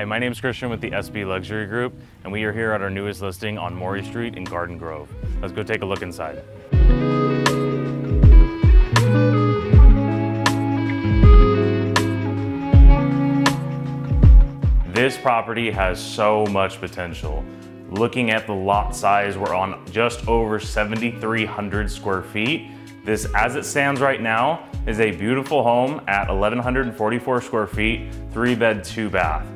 Hi, my name is Christian with the SB Luxury Group, and we are here at our newest listing on Morrie Street in Garden Grove. Let's go take a look inside. This property has so much potential. Looking at the lot size, we're on just over 7,300 square feet. This, as it stands right now, is a beautiful home at 1,144 square feet, 3-bed, 2-bath.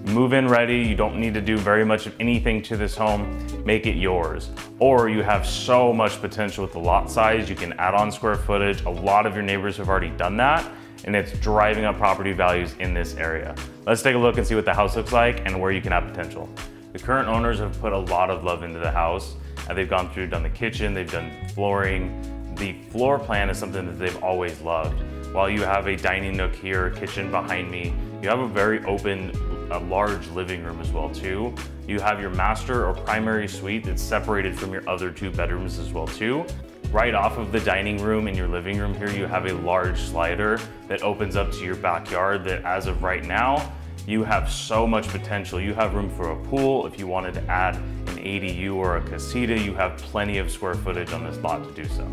Move-in ready, you don't need to do very much of anything to this home, make it yours. Or you have so much potential with the lot size, you can add on square footage. A lot of your neighbors have already done that, and it's driving up property values in this area. Let's take a look and see what the house looks like and where you can have potential. The current owners have put a lot of love into the house. They've gone through, done the kitchen, they've done flooring. The floor plan is something that they've always loved. While you have a dining nook here, kitchen behind me, you have a very open, a large living room as well too. You have your master or primary suite that's separated from your other 2 bedrooms as well too. Right off of the dining room in your living room here, you have a large slider that opens up to your backyard that, as of right now, you have so much potential. You have room for a pool. If you wanted to add an ADU or a casita, you have plenty of square footage on this lot to do so.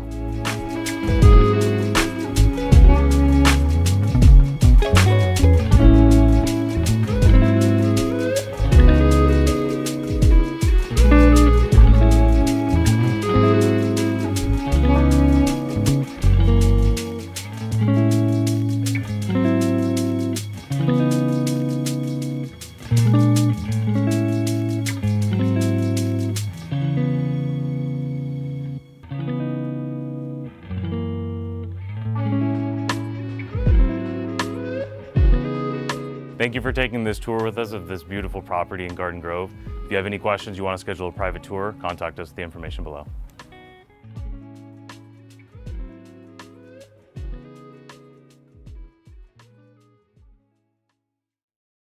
Thank you for taking this tour with us of this beautiful property in Garden Grove. If you have any questions, you want to schedule a private tour, contact us at the information below.